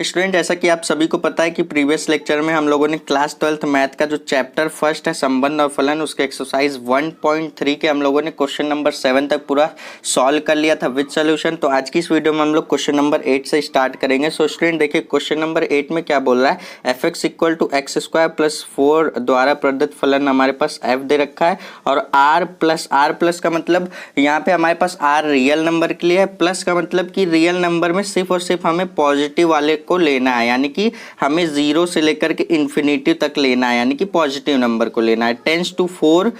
Student, जैसा कि आप सभी को पता है कि प्रीवियस लेक्चर में हम लोगों ने क्लास 12th मैथ का जो चैप्टर फर्स्ट है संबंध और फलन, उसके एक्सरसाइज 1.3 के हम लोगों ने क्वेश्चन नंबर 7 तक पूरा सॉल्व कर लिया था विद सॉल्यूशन। तो आज की इस वीडियो में हम लोग क्वेश्चन नंबर 8 से स्टार्ट करेंगे। सो स्टूडेंट देखिए, क्वेश्चन नंबर 8 में क्या बोल रहा है, f x equal to x square plus 4 द्वारा प्रदत्त फलन हमारे पास एफ दे रखा है और आर प्लस का मतलब यहाँ पे हमारे पास आर रियल नंबर के लिए है, प्लस का मतलब कि रियल नंबर में सिर्फ और सिर्फ हमें पॉजिटिव वाले को लेना है, यानी कि हमें 0 से लेकर के इन्फिनिटी तक लेना है, यानी कि पॉजिटिव नंबर को लेना है। टेंस टू 4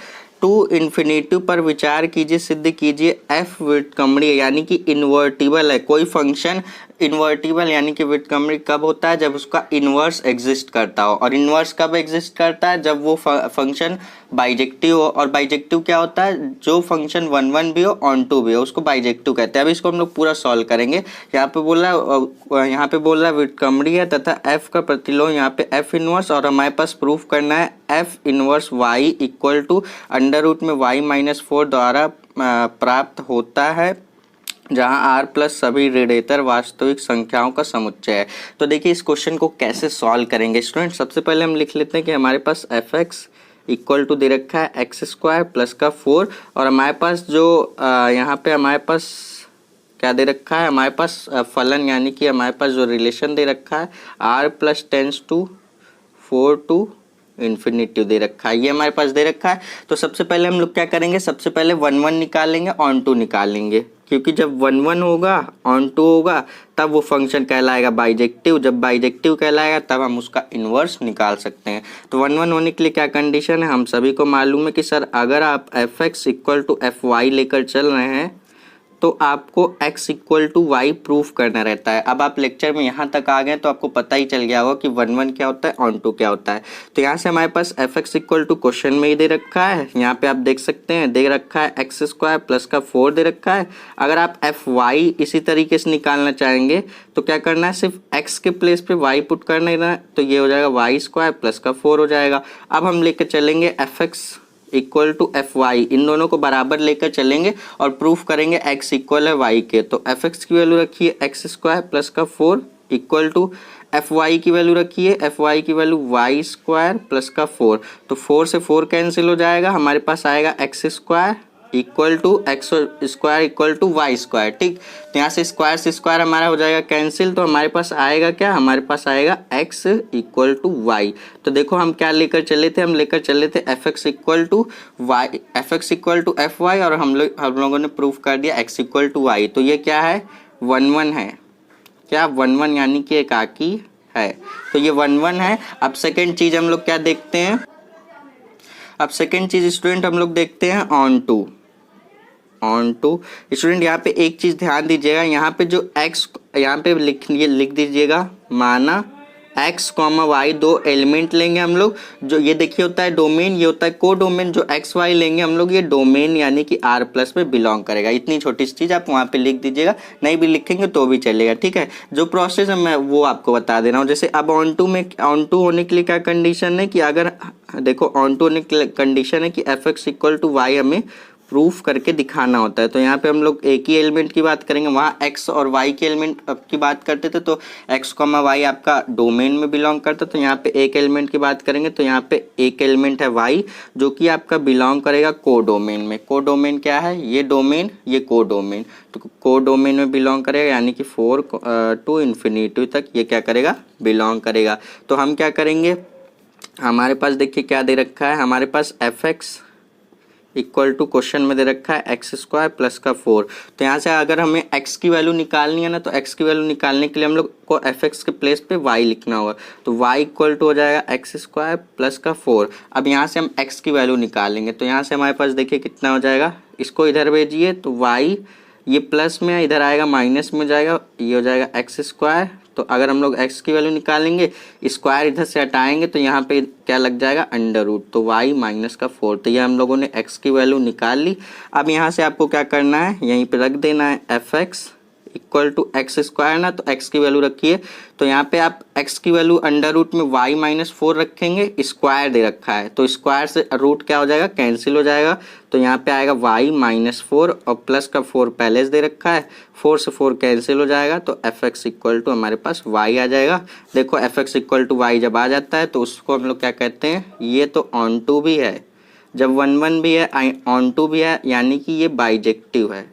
टू इन्फिनिटी पर विचार कीजिए, सिद्ध कीजिए एफ व्युत्क्रमणीय यानी कि इन्वर्टिबल है। कोई फंक्शन इन्वर्टिबल यानी कि व्युत्क्रमणीय कब होता है, जब उसका इन्वर्स एग्जिस्ट करता हो। और इन्वर्स कब एग्जिस्ट करता है, जब वो फंक्शन बाइजेक्टिव हो। और बाइजेक्टिव क्या होता है, जो फंक्शन 1 भी हो ऑन टू भी हो उसको बाइजेक्टिव कहते हैं। अब इसको हम लोग पूरा सॉल्व करेंगे। यहाँ पे बोल रहा है व्युत्क्रमणीय है तथा एफ का प्रतिलोम यहाँ पे एफ इनवर्स, और हमारे पास प्रूफ करना है f inverse y equal to under root में वाई माइनस 4 द्वारा प्राप्त होता है, जहां आर प्लस सभी ऋणेतर वास्तविक संख्याओं का समुच्चय है। तो देखिए इस क्वेश्चन को कैसे सॉल्व करेंगे स्टूडेंट। सबसे पहले हम लिख लेते हैं कि हमारे पास एफ एक्स इक्वल टू दे रखा है एक्स स्क्वायर प्लस का 4, और हमारे पास जो यहाँ पे हमारे पास क्या दे रखा है, हमारे पास फलन यानी कि हमारे पास जो रिलेशन दे रखा है R plus tends to 4 to infinity दे रखा है, ये हमारे पास दे रखा है। तो सबसे पहले हम लोग क्या करेंगे, सबसे पहले 1 निकालेंगे, ऑन टू निकालेंगे, क्योंकि जब 1 होगा ऑन टू होगा तब वो फंक्शन कहलाएगा बाइजेक्टिव। जब बाइजेक्टिव कहलाएगा तब हम उसका इन्वर्स निकाल सकते हैं। तो 1 होने के लिए क्या कंडीशन है, हम सभी को मालूम है कि सर अगर आप f x equal to f y लेकर चल रहे हैं तो आपको x equal to y proof करना रहता है। अब आप लेक्चर में यहाँ तक आ गए तो आपको पता ही चल गया होगा कि 1 क्या होता है, ऑन टू क्या होता है। तो यहाँ से हमारे पास f x equal to question में ही दे रखा है, यहाँ पे आप देख सकते हैं दे रखा है एक्स स्क्वायर प्लस का 4 दे रखा है। अगर आप एफ वाई इसी तरीके से निकालना चाहेंगे तो क्या करना है, सिर्फ x के प्लेस पे y पुट करना है, तो ये हो जाएगा वाई स्क्वायर प्लस का 4 हो जाएगा। अब हम लेकर चलेंगे f x equal to f y, इन दोनों को बराबर लेकर चलेंगे और प्रूफ करेंगे x इक्वल है y के। तो एफ एक्स की वैल्यू रखिए एक्स स्क्वायर प्लस का 4 इक्वल टू एफ वाई की वैल्यू रखिए एफ वाई की वैल्यू वाई स्क्वायर प्लस का 4। तो 4 से 4 कैंसिल हो जाएगा, हमारे पास आएगा x square equal to x square equal to y square. ठीक, तो यहाँ से स्क्वायर हमारा हो जाएगा कैंसिल, तो हमारे पास आएगा क्या, हमारे पास आएगा x इक्वल टू वाई। तो देखो हम क्या लेकर चले थे, हम लेकर चले थे f x equal to y, f x equal to f y, और हम लोगों ने प्रूफ कर दिया x इक्वल टू वाई। तो ये क्या है, 1 है, क्या 1 यानी कि एकाकी है। तो ये 1 है। अब सेकेंड चीज हम लोग क्या देखते हैं, अब सेकेंड चीज स्टूडेंट हम लोग देखते हैं ऑन टू। स्टूडेंट यहाँ पे एक चीज ध्यान दीजिएगा, यहाँ पे जो x यहाँ पे लिख दीजिएगा, माना x कॉमा वाई दो एलिमेंट लेंगे हम लोग, जो ये देखिए होता है डोमेन, ये होता है को डोमेन। जो x y लेंगे हम लोग, ये डोमेन यानी कि r प्लस में बिलोंग करेगा। इतनी छोटी सी चीज़ आप वहाँ पे लिख दीजिएगा, नहीं भी लिखेंगे तो भी चलेगा। ठीक है, जो प्रोसेस है मैं वो आपको बता दे रहा हूँ। जैसे अब ऑन टू होने के लिए क्या कंडीशन है कि अगर देखो ऑन टू होने की कंडीशन है कि f x equal to y हमें प्रूफ करके दिखाना होता है। तो यहाँ पे हम लोग एक ही एलिमेंट की बात करेंगे, वहाँ x और y के एलिमेंट की बात करते थे, तो x कॉमा वाई आपका डोमेन में बिलोंग करता, तो यहाँ पे एक एलिमेंट की बात करेंगे तो यहाँ पे एक एलिमेंट है y जो कि आपका बिलोंग करेगा को डोमेन में। को डोमेन क्या है, ये डोमेन, ये को डोमेन, तो को डोमेन में बिलोंग करेगा यानी कि 4 टू इन्फिनिटी तक ये क्या करेगा, बिलोंग करेगा। तो हम क्या करेंगे, हमारे पास देखिए क्या दे रखा है, हमारे पास f x equal to question में दे रखा है एक्स स्क्वायर प्लस का 4। तो यहाँ से अगर हमें x की वैल्यू निकालनी है ना, तो x की वैल्यू निकालने के लिए हम लोग को एफ एक्स के प्लेस पे y लिखना होगा। तो y इक्वल टू हो जाएगा एक्स स्क्वायर प्लस का 4। अब यहाँ से हम x की वैल्यू निकालेंगे, तो यहाँ से हमारे पास देखिए कितना हो जाएगा, इसको इधर भेजिए तो y ये प्लस में है, इधर आएगा माइनस में जाएगा, ये हो जाएगा एक्स स्क्वायर। तो अगर हम लोग x की वैल्यू निकालेंगे, स्क्वायर इधर से हटाएंगे तो यहाँ पे क्या लग जाएगा, अंडर रूट, तो y माइनस का 4। तो ये हम लोगों ने x की वैल्यू निकाल ली। अब यहाँ से आपको क्या करना है, यहीं पे रख देना है f x equal to x square ना, तो एक्स की वैल्यू रखिए। तो यहाँ पे आप एक्स की वैल्यू अंडर रूट में वाई माइनस 4 रखेंगे, स्क्वायर दे रखा है तो स्क्वायर से रूट क्या हो जाएगा, कैंसिल हो जाएगा। तो यहाँ पे आएगा वाई माइनस 4 और प्लस का 4 पहले से दे रखा है, 4 से 4 कैंसिल हो जाएगा तो एफ एक्स इक्वल टू हमारे पास वाई आ जाएगा। देखो f x equal to y जब आ जाता है तो उसको हम लोग क्या कहते हैं, ये तो ऑन टू भी है, जब 1 1 भी है ऑन टू भी है, यानी कि ये बाइजेक्टिव है,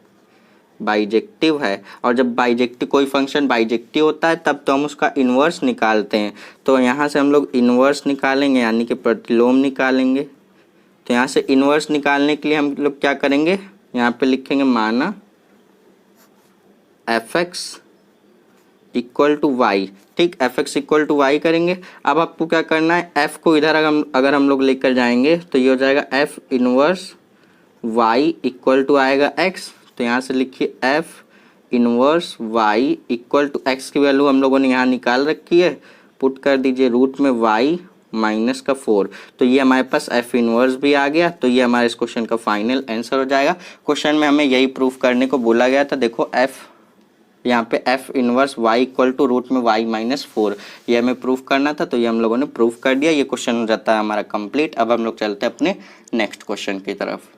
बाइजेक्टिव है। और जब बाइजेक्टिव कोई फंक्शन बाइजेक्टिव होता है तब तो हम उसका इन्वर्स निकालते हैं। तो यहाँ से हम लोग इन्वर्स निकालेंगे यानी कि प्रतिलोम निकालेंगे। तो यहाँ से इन्वर्स निकालने के लिए हम लोग क्या करेंगे, यहाँ पे लिखेंगे माना f x equal to y, ठीक, f x equal to y करेंगे। अब आपको क्या करना है, एफ को इधर अगर हम लोग लेकर जाएंगे तो ये हो जाएगा f inverse y equal to आएगा एक्स। तो यहाँ से लिखिए f inverse y equal to x की वैल्यू हम लोगों ने यहाँ निकाल रखी है, पुट कर दीजिए रूट में वाई माइनस का 4। तो ये हमारे पास एफ इनवर्स भी आ गया। तो ये हमारे इस क्वेश्चन का फाइनल आंसर हो जाएगा। क्वेश्चन में हमें यही प्रूफ करने को बोला गया था। देखो एफ यहाँ पे f inverse y equal to root में वाई माइनस 4, ये हमें प्रूफ करना था, तो ये हम लोगों ने प्रूफ कर दिया। ये क्वेश्चन हो जाता है हमारा कंप्लीट। अब हम लोग चलते हैं अपने नेक्स्ट क्वेश्चन की तरफ।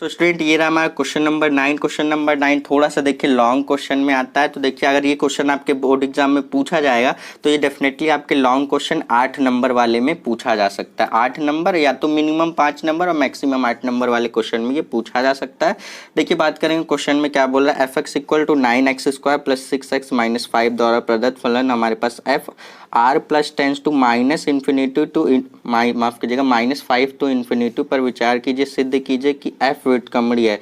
तो स्टूडेंट ये रहा हमारा क्वेश्चन नंबर 9। क्वेश्चन नंबर 9 थोड़ा सा देखिए लॉन्ग क्वेश्चन में आता है। तो देखिए अगर ये क्वेश्चन आपके बोर्ड एग्जाम में पूछा जाएगा तो ये डेफिनेटली आपके लॉन्ग क्वेश्चन 8 नंबर वाले में पूछा जा सकता है। 8 नंबर या तो मिनिमम 5 नंबर और मैक्सिमम 8 नंबर वाले क्वेश्चन में ये पूछा जा सकता है। देखिए बात करेंगे क्वेश्चन में क्या बोल रहा है, f x equal to 9x square plus 6x minus 5 द्वारा प्रदत्त फलन हमारे पास f R plus tends to minus infinity to माफ कीजिएगा -5 टू इन्फिनिटी पर विचार कीजिए, सिद्ध कीजिए कि एफ व्युत्क्रमणीय है।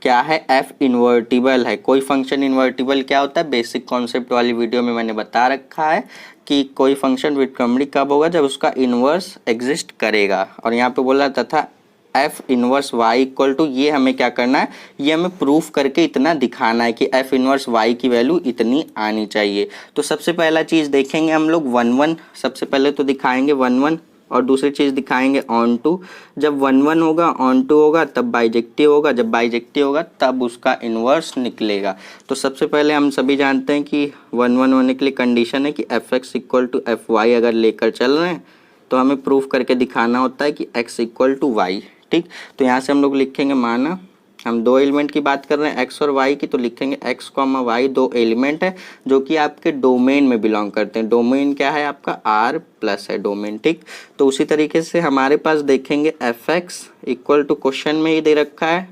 क्या है, एफ इन्वर्टिबल है। कोई फंक्शन इन्वर्टिबल क्या होता है, बेसिक कॉन्सेप्ट वाली वीडियो में मैंने बता रखा है कि कोई फंक्शन व्युत्क्रमणीय कब होगा, जब उसका इन्वर्स एग्जिस्ट करेगा। और यहाँ पे बोला तथा f inverse y equal to, ये हमें क्या करना है, ये हमें प्रूफ करके इतना दिखाना है कि एफ इनवर्स वाई की वैल्यू इतनी आनी चाहिए। तो सबसे पहला चीज़ देखेंगे हम लोग 1 1, सबसे पहले तो दिखाएंगे 1 1 और दूसरी चीज़ दिखाएंगे ऑन टू। जब 1 1 होगा ऑन टू होगा तब बाइजेक्टिव होगा, जब बाइजेक्टिव होगा तब उसका इन्वर्स निकलेगा। तो सबसे पहले हम सभी जानते हैं कि 1 1 होने के लिए कंडीशन है कि f x equal to f y अगर लेकर चल रहे हैं तो हमें प्रूफ करके दिखाना होता है कि एक्स इक्वल टू वाई, ठीक। तो यहाँ से हम लोग लिखेंगे माना हम दो एलिमेंट की बात कर रहे हैं एक्स और वाई की, तो लिखेंगे एक्स कॉमा वाई दो एलिमेंट है जो कि आपके डोमेन में बिलोंग करते हैं। डोमेन क्या है आपका, आर प्लस है डोमेन, ठीक। तो उसी तरीके से हमारे पास देखेंगे f x equal to question में ही दे रखा है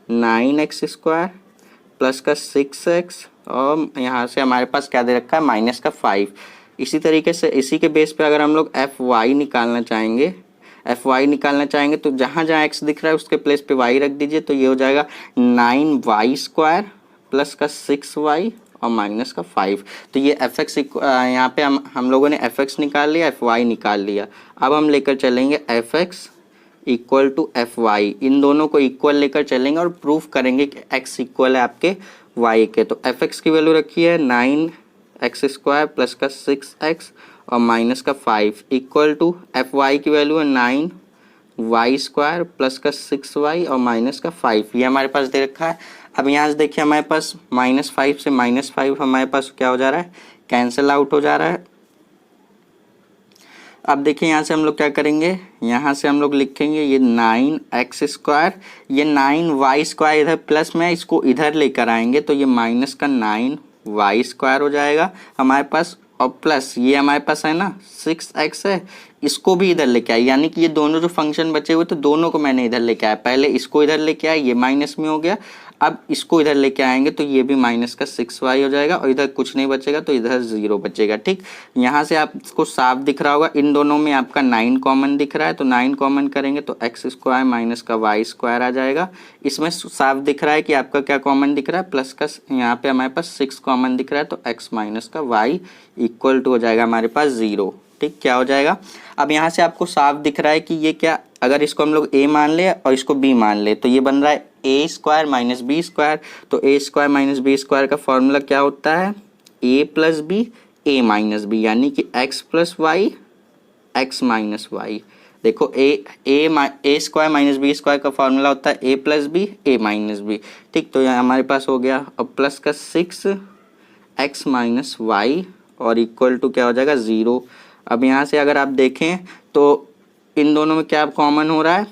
9x स्क्वायर प्लस का 6x और यहाँ से हमारे पास क्या दे रखा है माइनस का 5। इसी तरीके से इसी के बेस पे अगर हम लोग एफ वाई निकालना चाहेंगे, एफ वाई निकालना चाहेंगे तो जहाँ जहाँ एक्स दिख रहा है उसके प्लेस पे वाई रख दीजिए। तो ये हो जाएगा 9y स्क्वायर प्लस का 6y और माइनस का 5। तो ये एफ एक्स यहाँ पे हम लोगों ने एफ एक्स निकाल लिया, एफ वाई निकाल लिया। अब हम लेकर चलेंगे f x equal to f y, इन दोनों को इक्वल लेकर चलेंगे और प्रूफ करेंगे कि एक्स इक्वल है आपके वाई के। तो एफ एक्स की वैल्यू रखी है 9x स्क्वायर प्लस का 6x और माइनस का 5 इक्वल टू एफ वाई की वैल्यू है 9y स्क्वायर प्लस का 6y और माइनस का 5, ये हमारे पास दे रखा है। अब यहाँ से देखिए हमारे पास -5 से -5 हमारे पास क्या हो जा रहा है, कैंसिल आउट हो जा रहा है। अब देखिए यहाँ से हम लोग क्या करेंगे, यहाँ से हम लोग लिखेंगे ये 9x स्क्वायर, ये 9y स्क्वायर इधर प्लस में इसको इधर लेकर आएंगे तो ये माइनस का 9y स्क्वायर हो जाएगा हमारे पास, और प्लस ये हमारे पास है ना 6x है, इसको भी इधर लेके आए, यानी कि ये दोनों जो फंक्शन बचे हुए तो दोनों को मैंने इधर लेके आया। पहले इसको इधर लेके आया, ये माइनस में हो गया, अब इसको इधर लेके आएंगे तो ये भी माइनस का 6y हो जाएगा और इधर कुछ नहीं बचेगा तो इधर 0 बचेगा, ठीक। यहाँ से आपको साफ दिख रहा होगा, इन दोनों में आपका 9 कॉमन दिख रहा है तो 9 कॉमन करेंगे तो एक्स स्क्वायर माइनस का वाई स्क्वायर आ जाएगा। इसमें साफ दिख रहा है कि आपका क्या कॉमन दिख रहा है, प्लस का यहाँ पे हमारे पास 6 कॉमन दिख रहा है तो एक्स माइनस का वाई इक्वल टू हो जाएगा हमारे पास 0, ठीक। क्या हो जाएगा, अब यहाँ से आपको साफ दिख रहा है कि ये क्या, अगर इसको हम लोग a मान ले और इसको b मान ले तो ये बन रहा है a square minus b square. तो a square minus b square का फॉर्मूला क्या होता है, a plus b a minus b, यानी कि x plus y x minus y. देखो a square minus b square का फॉर्मूला होता है a plus b a minus b, ठीक। तो यहाँ हमारे पास हो गया अब प्लस का 6x माइनस वाई और इक्वल टू क्या हो जाएगा 0। अब यहाँ से अगर आप देखें तो इन दोनों में क्या कॉमन हो रहा है,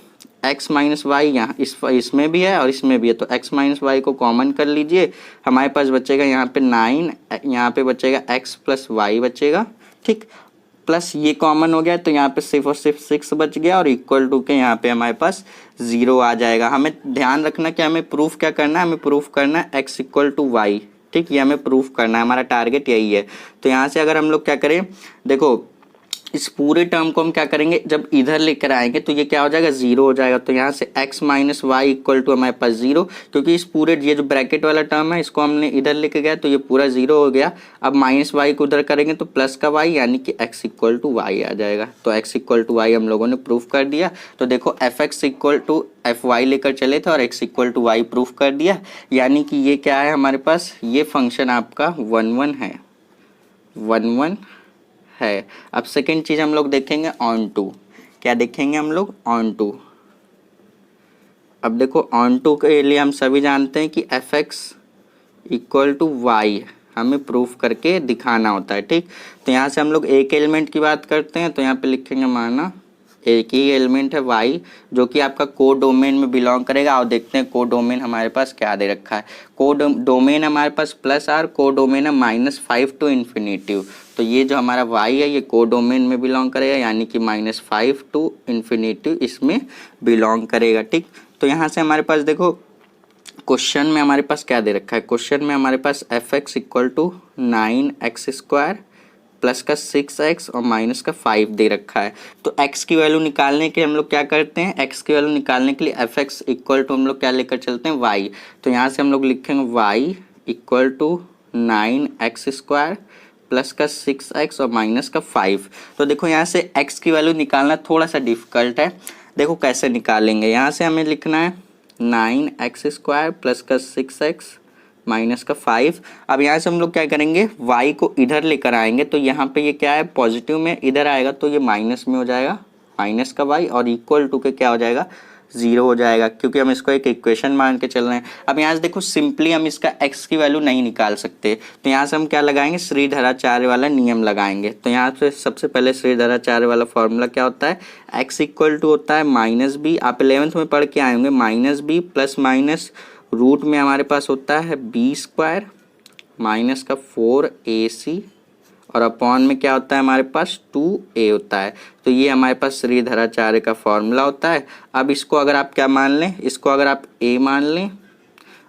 x माइनस वाई यहाँ इसमें भी है और इसमें भी है, तो x माइनस वाई को कॉमन कर लीजिए। हमारे पास बचेगा यहाँ पे 9, यहाँ पे बचेगा x प्लस वाई बचेगा, ठीक। प्लस ये कॉमन हो गया तो यहाँ पे सिर्फ और सिर्फ 6 बच गया और इक्वल टू के यहाँ पे हमारे पास 0 आ जाएगा। हमें ध्यान रखना कि हमें प्रूफ क्या करना है, हमें प्रूफ करना है x इक्वल टू वाई, ठीक। ये हमें प्रूफ करना है, हमारा टारगेट यही है। तो यहाँ से अगर हम लोग क्या करें, देखो इस पूरे टर्म को हम क्या करेंगे, जब इधर लेकर आएंगे तो ये क्या हो जाएगा 0 हो जाएगा। तो यहाँ से x minus y equal to हमारे पास 0, क्योंकि इस पूरे ये जो ब्रैकेट वाला टर्म है इसको हमने इधर लेके गया तो ये पूरा 0 हो गया। अब माइनस वाई को उधर करेंगे तो प्लस का वाई यानी कि x इक्वल टू वाई आ जाएगा। तो x इक्वल टू वाई हम लोगों ने प्रूफ कर दिया। तो देखो f x equal to f y लेकर चले थे और x equal to y proof कर दिया, यानी कि ये क्या है हमारे पास, ये फंक्शन आपका 1 1 है, 1 1 है। अब सेकेंड चीज हम लोग देखेंगे ऑन टू, क्या देखेंगे हम लोग ऑन टू। अब देखो ऑन टू के लिए हम सभी जानते हैं कि f x equal to y हमें प्रूफ करके दिखाना होता है, ठीक। तो यहाँ से हम लोग एक एलिमेंट की बात करते हैं तो यहाँ पे लिखेंगे माना एक ही एलिमेंट है y जो कि आपका को डोमेन में बिलोंग करेगा। और देखते हैं को डोमेन हमारे पास क्या दे रखा है। को डोमेन हमारे पास प्लस आर, को डोमेन है -5 टू इन्फिनेटिव। तो ये जो हमारा y है ये को डोमेन में बिलोंग करेगा, यानी कि -5 टू इन्फिनेटिव इसमें बिलोंग करेगा, ठीक। तो यहाँ से हमारे पास देखो क्वेश्चन में हमारे पास क्या दे रखा है, क्वेश्चन में हमारे पास f x equal to 9x square plus का 6x और माइनस का 5 दे रखा है। तो x की वैल्यू निकालने के हम लोग क्या करते हैं, x की वैल्यू निकालने के लिए एफ एक्स इक्वल टू हम लोग क्या लेकर चलते हैं y। तो यहाँ से हम लोग लिखेंगे y equal to 9x square plus का 6x और माइनस का 5। तो देखो यहाँ से x की वैल्यू निकालना थोड़ा सा डिफिकल्ट है। देखो कैसे निकालेंगे, यहाँ से हमें लिखना है 9x स्क्वायर प्लस का 6x माइनस का 5। अब यहाँ से हम लोग क्या करेंगे, y को इधर लेकर आएंगे तो यहाँ पे ये क्या है पॉजिटिव में, इधर आएगा तो ये माइनस में हो जाएगा माइनस का y और इक्वल टू के क्या हो जाएगा 0 हो जाएगा, क्योंकि हम इसको एक इक्वेशन मान के चल रहे हैं। अब यहाँ से देखो सिंपली हम इसका x की वैल्यू नहीं निकाल सकते, तो यहाँ से हम क्या लगाएंगे, श्रीधराचार्य वाला नियम लगाएंगे। तो यहाँ से सबसे पहले श्रीधराचार्य वाला फॉर्मूला क्या होता है, x इक्वल टू होता है -b, आप 11th में पढ़ के आए होंगे, -b प्लस माइनस रूट में हमारे पास होता है b स्क्वायर माइनस का 4ac और अपॉन में क्या होता है हमारे पास 2a होता है। तो ये हमारे पास श्रीधराचार्य का फॉर्मूला होता है। अब इसको अगर आप क्या मान लें, इसको अगर आप a मान लें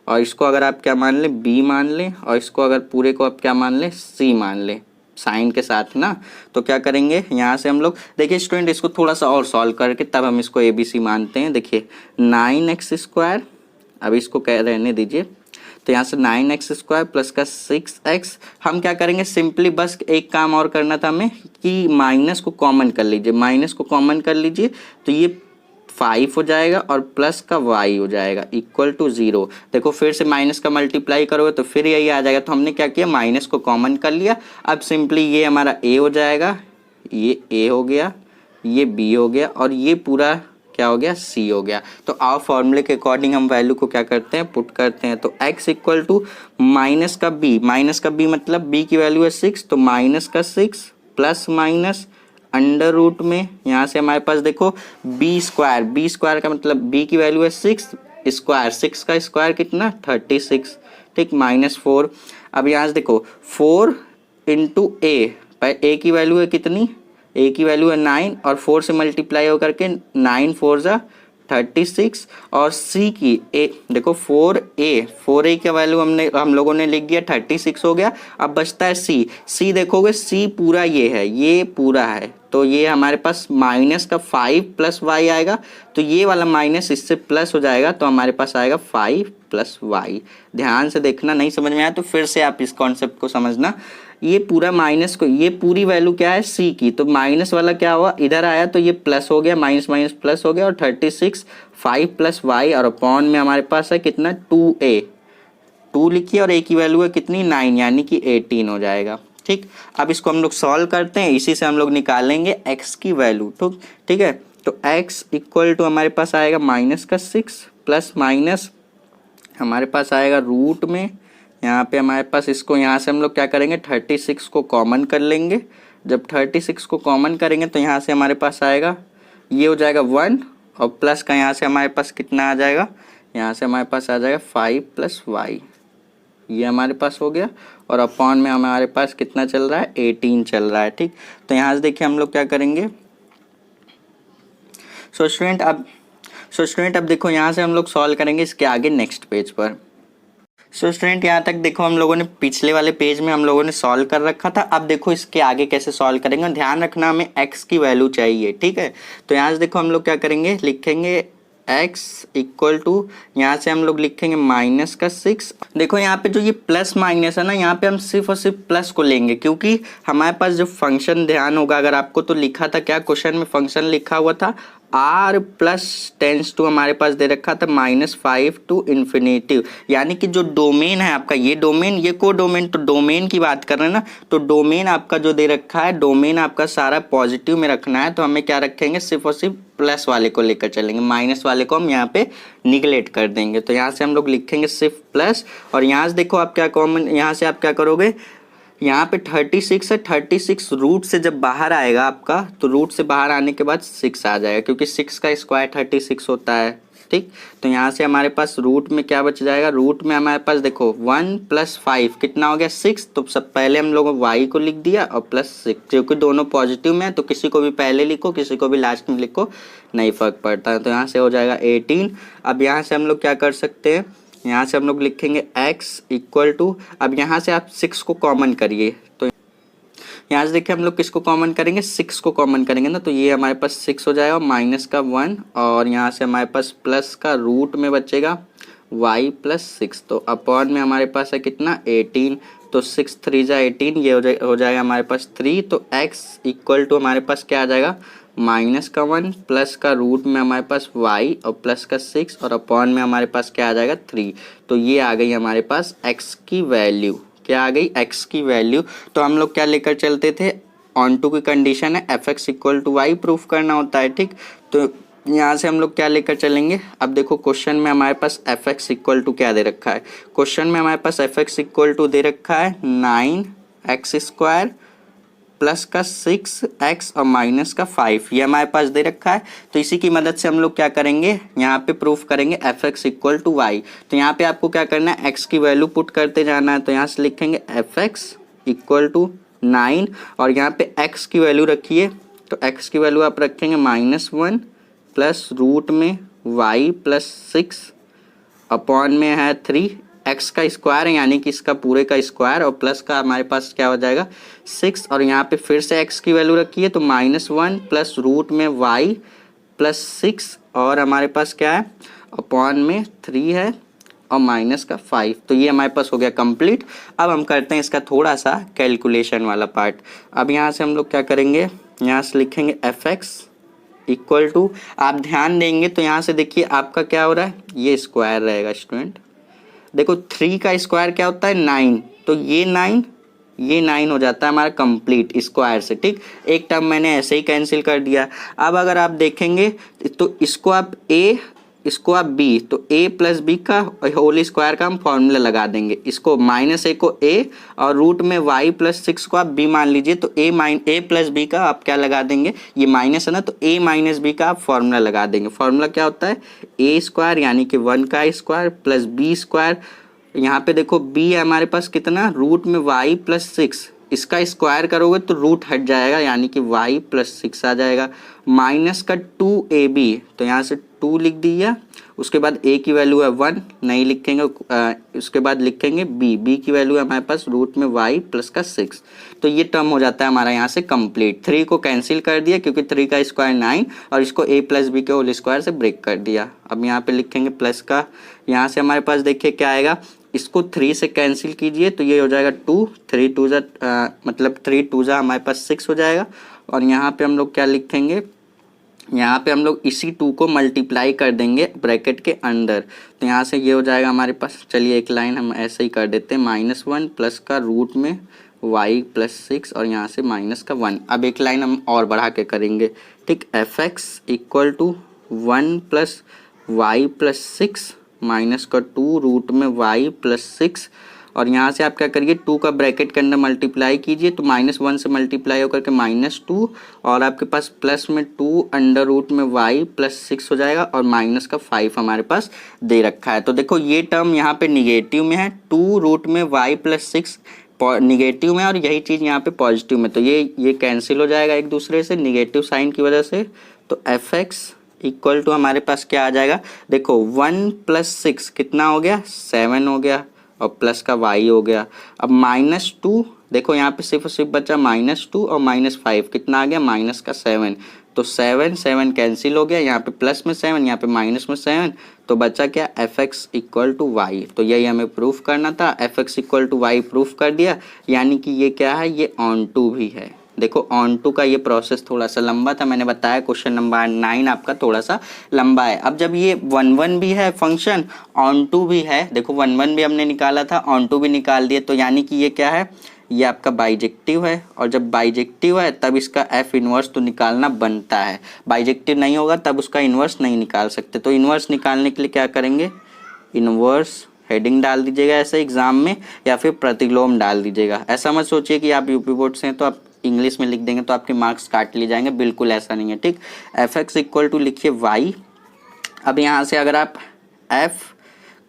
और इसको अगर आप क्या मान लें b मान लें और इसको अगर पूरे को आप क्या मान लें c मान लें साइन के साथ ना, तो क्या करेंगे यहाँ से हम लोग, देखिए स्टूडेंट इसको थोड़ा सा और सॉल्व करके तब हम इसको ABC मानते हैं। देखिए 9x स्क्वायर, अब इसको कह रहने दीजिए, तो यहाँ से 9x स्क्वायर प्लस का 6x, हम क्या करेंगे सिंपली बस एक काम और करना था हमें कि माइनस को कॉमन कर लीजिए, माइनस को कॉमन कर लीजिए तो ये 5 हो जाएगा और प्लस का y हो जाएगा इक्वल टू 0। देखो फिर से माइनस का मल्टीप्लाई करोगे तो फिर यही आ जाएगा। तो हमने क्या किया, माइनस को कॉमन कर लिया। अब सिंपली ये हमारा a हो जाएगा, ये a हो गया, ये b हो गया और ये पूरा क्या हो गया c हो गया। तो आओ फॉर्मूले के अकॉर्डिंग हम वैल्यू को क्या करते हैं, पुट करते हैं। तो x इक्वल टू माइनस का b मतलब b की वैल्यू है 6, तो माइनस का 6 प्लस माइनस अंडर रूट में यहाँ से हमारे पास देखो b स्क्वायर का मतलब b की वैल्यू है 6 स्क्वायर, 6 का स्क्वायर कितना 36, ठीक, -4। अब यहाँ से देखो 4 इंटू a की वैल्यू है कितनी, a की वैल्यू है 9 और 4 से मल्टीप्लाई होकर के 9 4 जा 36 और c की a देखो 4a की वैल्यू हम लोगों ने लिख दिया 36 हो गया। अब बचता है c देखोगे c पूरा ये है, ये पूरा है, तो ये हमारे पास माइनस का 5 प्लस y आएगा, तो ये वाला माइनस इससे प्लस हो जाएगा, तो हमारे पास आएगा 5 प्लस y। ध्यान से देखना, नहीं समझ में आया तो फिर से आप इस कॉन्सेप्ट को समझना। ये पूरा माइनस को, ये पूरी वैल्यू क्या है c की, तो माइनस वाला क्या हुआ इधर आया तो ये प्लस हो गया, माइनस माइनस प्लस हो गया और 36 5 प्लस y और अपॉन में हमारे पास है कितना 2a, 2 लिखिए और a की वैल्यू है कितनी 9 यानी कि 18 हो जाएगा, ठीक। अब इसको हम लोग सॉल्व करते हैं, इसी से हम लोग निकालेंगे x की वैल्यू, ठीक है। तो x इक्वल टू हमारे पास आएगा माइनस का 6 प्लस माइनस हमारे पास आएगा रूट में, यहाँ पे हमारे पास इसको यहाँ से हम लोग क्या करेंगे 36 को कॉमन कर लेंगे। जब 36 को कॉमन करेंगे तो यहाँ से हमारे पास आएगा ये हो जाएगा 1 और प्लस का यहाँ से हमारे पास कितना आ जाएगा, यहाँ से हमारे पास आ जाएगा 5 प्लस वाई, ये हमारे पास हो गया। और अपॉन में हमारे पास कितना चल रहा है 18 चल रहा है, ठीक। तो यहाँ से देखिए हम लोग क्या करेंगे, सो स्टूडेंट अब देखो यहाँ से हम लोग सॉल्व करेंगे इसके आगे नेक्स्ट पेज पर। सो स्टूडेंट यहाँ तक देखो हम लोगों ने पिछले वाले पेज में हम लोगों ने सॉल्व कर रखा था। अब देखो इसके आगे कैसे सॉल्व करेंगे, ध्यान रखना हमें x की वैल्यू चाहिए, ठीक है। तो यहाँ से देखो हम लोग क्या करेंगे, लिखेंगे x इक्वल टू, यहाँ से हम लोग लिखेंगे माइनस का 6। देखो यहाँ पे जो ये प्लस माइनस है ना, यहाँ पे हम सिर्फ और सिर्फ प्लस को लेंगे, क्योंकि हमारे पास जो फंक्शन ध्यान होगा अगर आपको, तो लिखा था क्या क्वेश्चन में, फंक्शन लिखा हुआ था r प्लस टेंस टू हमारे पास दे रखा था -5 टू इन्फिनेटिव, यानी कि जो डोमेन है आपका, ये डोमेन ये को डोमेन, तो डोमेन की बात कर रहे हैं ना, तो डोमेन आपका जो दे रखा है, डोमेन आपका सारा पॉजिटिव में रखना है। तो हमें क्या रखेंगे, सिर्फ और सिर्फ प्लस वाले को लेकर चलेंगे, माइनस वाले को हम यहाँ पे निगलेक्ट कर देंगे। तो यहाँ से हम लोग लिखेंगे सिर्फ प्लस, और यहाँ से देखो आप क्या कॉमन, यहाँ से आप क्या करोगे, यहाँ पे 36 है, 36 रूट से जब बाहर आएगा आपका, तो रूट से बाहर आने के बाद 6 आ जाएगा, क्योंकि 6 का स्क्वायर 36 होता है, ठीक। तो यहाँ से हमारे पास रूट में क्या बच जाएगा, रूट में हमारे पास देखो 1 प्लस 5 कितना हो गया 6। तो सब पहले हम लोगों y को लिख दिया और प्लस 6, क्योंकि दोनों पॉजिटिव में है तो किसी को भी पहले लिखो किसी को भी लास्ट में लिखो, नहीं फर्क पड़ता है। तो यहाँ से हो जाएगा 18। अब यहाँ से हम लोग क्या कर सकते हैं, यहाँ से हम लोग लिखेंगे x इक्वल टू, अब यहाँ से आप 6 को कॉमन करिए, तो यहाँ से देखिए हम लोग किसको कॉमन करेंगे, 6 को कॉमन करेंगे ना, तो ये हमारे पास 6 हो जाएगा, माइनस का 1 और यहाँ से हमारे पास प्लस का रूट में बचेगा y प्लस 6। तो अपॉन में हमारे पास है कितना 18, तो 6 3 जा 18, ये हो जाएगा हमारे पास 3। तो x इक्वल टू हमारे पास क्या आ जाएगा, माइनस का 1 प्लस का रूट में हमारे पास y और प्लस का 6 और अपॉन में हमारे पास क्या आ जाएगा 3। तो ये आ गई हमारे पास x की वैल्यू, क्या आ गई x की वैल्यू। तो हम लोग क्या लेकर चलते थे, ऑन टू की कंडीशन है fx equal to y proof करना होता है, ठीक। तो यहाँ से हम लोग क्या लेकर चलेंगे, अब देखो क्वेश्चन में हमारे पास fx इक्वल टू क्या दे रखा है, क्वेश्चन में हमारे पास fx इक्वल टू दे रखा है 9x² प्लस का 6x और माइनस का 5, ये हमारे पास दे रखा है। तो इसी की मदद से हम लोग क्या करेंगे, यहाँ पे प्रूफ करेंगे fx इक्वल टू y। तो यहाँ पे आपको क्या करना है, x की वैल्यू पुट करते जाना है। तो यहाँ से लिखेंगे fx इक्वल टू 9 और यहाँ पे x की वैल्यू रखिए, तो x की वैल्यू आप रखेंगे -1 प्लस रूट में y प्लस 6 अपॉन में है 3, x का स्क्वायर है यानी कि इसका पूरे का स्क्वायर और प्लस का हमारे पास क्या हो जाएगा 6, और यहाँ पे फिर से x की वैल्यू रखिए, तो -1 प्लस रूट में y प्लस 6 और हमारे पास क्या है अपॉन में 3 है और माइनस का 5। तो ये हमारे पास हो गया कंप्लीट। अब हम करते हैं इसका थोड़ा सा कैलकुलेशन वाला पार्ट। अब यहाँ से हम लोग क्या करेंगे, यहाँ से लिखेंगे fx इक्वल टू, आप ध्यान देंगे तो यहाँ से देखिए आपका क्या हो रहा है, ये स्क्वायर रहेगा स्टूडेंट। देखो 3 का स्क्वायर क्या होता है 9, तो ये 9 हो जाता है हमारा कंप्लीट स्क्वायर से, ठीक। एक टर्म मैंने ऐसे ही कैंसिल कर दिया। अब अगर आप देखेंगे तो इसको आप a इसको आप b, तो a प्लस बी का होल स्क्वायर का हम फॉर्मूला लगा देंगे, इसको -a को a और रूट में y प्लस 6 को आप b मान लीजिए, तो a प्लस बी का आप क्या लगा देंगे, ये माइनस है ना, तो a माइनस बी का आप फॉर्मूला लगा देंगे। फॉर्मूला क्या होता है a स्क्वायर यानी कि 1 का स्क्वायर प्लस b स्क्वायर, यहाँ पे देखो b है हमारे पास कितना, रूट में y प्लस 6, इसका स्क्वायर करोगे तो रूट हट जाएगा यानी कि y प्लस 6 आ जाएगा, माइनस का 2ab, तो यहाँ से 2 लिख दिया, उसके बाद a की वैल्यू है 1 नहीं लिखेंगे, उसके बाद लिखेंगे b की वैल्यू है हमारे पास रूट में y प्लस का 6। तो ये टर्म हो जाता है हमारा यहाँ से कंप्लीट। 3 को कैंसिल कर दिया क्योंकि 3 का स्क्वायर 9 और इसको a प्लस बी के होल स्क्वायर से ब्रेक कर दिया। अब यहाँ पे लिखेंगे प्लस का, यहाँ से हमारे पास देखिए क्या आएगा, इसको 3 से कैंसिल कीजिए तो ये हो जाएगा 2, 3 2 जा मतलब 3 2 जा हमारे पास 6 हो जाएगा। और यहाँ पे हम लोग क्या लिखेंगे, यहाँ पे हम लोग इसी 2 को मल्टीप्लाई कर देंगे ब्रैकेट के अंदर, तो यहाँ से ये हो जाएगा हमारे पास, चलिए एक लाइन हम ऐसे ही कर देते हैं, -1 प्लस का रूट में y प्लस 6 और यहाँ से माइनस का 1। अब एक लाइन हम और बढ़ा के करेंगे, ठीक। fx equal to 1 plus y plus 6 minus का 2 रूट में y प्लस 6, और यहाँ से आप क्या करिए 2 का ब्रैकेट के अंदर मल्टीप्लाई कीजिए तो -1 से मल्टीप्लाई होकर के -2, और आपके पास प्लस में 2 अंडर रूट में y प्लस 6 हो जाएगा, और माइनस का 5 हमारे पास दे रखा है। तो देखो ये टर्म यहाँ पे निगेटिव में है, 2 रूट में y प्लस 6 निगेटिव में, और यही चीज़ यहाँ पे पॉजिटिव में, तो ये कैंसिल हो जाएगा एक दूसरे से निगेटिव साइन की वजह से। तो fx इक्वल टू हमारे पास क्या आ जाएगा, देखो 1 प्लस 6 कितना हो गया 7 हो गया, और प्लस का y हो गया। अब -2 देखो यहाँ पे सिर्फ बचा -2 और -5 कितना आ गया माइनस का 7, तो 7 कैंसिल हो गया, यहाँ पे प्लस में 7 यहाँ पे माइनस में 7, तो बचा क्या fx इक्वल टू वाई। तो यही हमें प्रूफ करना था, fx equal to y proof कर दिया, यानी कि ये क्या है, ये ऑन टू भी है। देखो ऑन टू का ये प्रोसेस थोड़ा सा लंबा था, मैंने बताया क्वेश्चन नंबर 9 आपका थोड़ा सा लंबा है। अब जब ये 1 भी है फंक्शन, ऑन टू भी है, देखो 1 भी हमने निकाला था, ऑन टू भी निकाल दिए, तो यानी कि ये क्या है, ये आपका बाइजेक्टिव है, और जब बाइजेक्टिव है तब इसका एफ इनवर्स तो निकालना बनता है, बाइजेक्टिव नहीं होगा तब उसका इनवर्स नहीं निकाल सकते। तो इनवर्स निकालने के लिए क्या करेंगे, इनवर्स हेडिंग डाल दीजिएगा ऐसे एग्जाम में, या फिर प्रतिलोम डाल दीजिएगा। ऐसा मत सोचिए कि आप यूपी बोर्ड से हैं तो आप इंग्लिश में लिख देंगे तो आपके मार्क्स काट लिए जाएंगे, बिल्कुल ऐसा नहीं है, ठीक। fx इक्वल टू लिखिए y। अब यहाँ से अगर आप f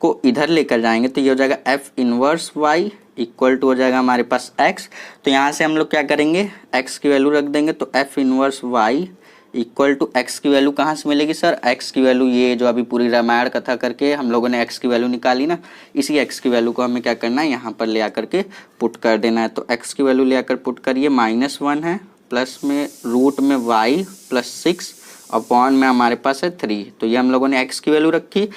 को इधर लेकर जाएंगे तो ये हो जाएगा f inverse y equal to हो जाएगा हमारे पास x। तो यहाँ से हम लोग क्या करेंगे, x की वैल्यू रख देंगे, तो f inverse y equal to x की वैल्यू कहाँ से मिलेगी सर, x की वैल्यू ये जो अभी पूरी रामायण कथा करके हम लोगों ने x की वैल्यू निकाली ना, इसी x की वैल्यू को हमें क्या करना है, यहाँ पर ले आकर के पुट कर देना है। तो x की वैल्यू ले आकर पुट करिए, -1 है, प्लस में रूट में y प्लस 6 अपॉन में हमारे पास है 3, तो ये हम लोगों ने x की वैल्यू रखी,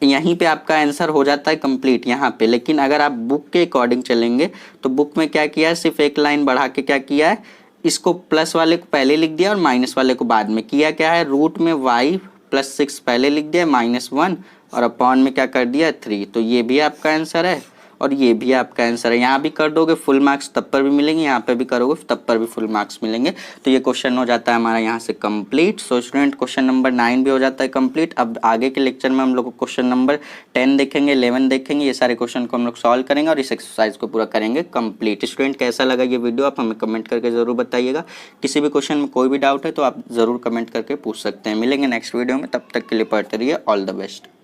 यहीं पे आपका आंसर हो जाता है कंप्लीट यहाँ पे। लेकिन अगर आप बुक के अकॉर्डिंग चलेंगे तो बुक में क्या किया है, सिर्फ एक लाइन बढ़ा के क्या किया है, इसको प्लस वाले को पहले लिख दिया और माइनस वाले को बाद में किया, क्या है रूट में y प्लस 6 पहले लिख दिया -1 और अपॉन में क्या कर दिया 3, तो ये भी आपका आंसर है और ये भी आपका आंसर है। यहाँ भी कर दोगे फुल मार्क्स तब पर भी मिलेंगे, यहाँ पे भी करोगे तब पर भी फुल मार्क्स मिलेंगे। तो ये क्वेश्चन हो जाता है हमारा यहाँ से complete. So student question number 9 भी हो जाता है कंप्लीट। अब आगे के लेक्चर में हम लोग क्वेश्चन नंबर 10 देखेंगे, 11 देखेंगे, ये सारे क्वेश्चन को हम लोग सॉल्व करेंगे और इस एक्सरसाइज को पूरा करेंगे कंप्लीट। स्टूडेंट कैसा लगा ये वीडियो आप हमें कमेंट करके जरूर बताइएगा। किसी भी क्वेश्चन में कोई भी डाउट है तो आप जरूर कमेंट करके पूछ सकते हैं। मिलेंगे नेक्स्ट वीडियो में, तब तक के लिए पढ़ते रहिए। All the best.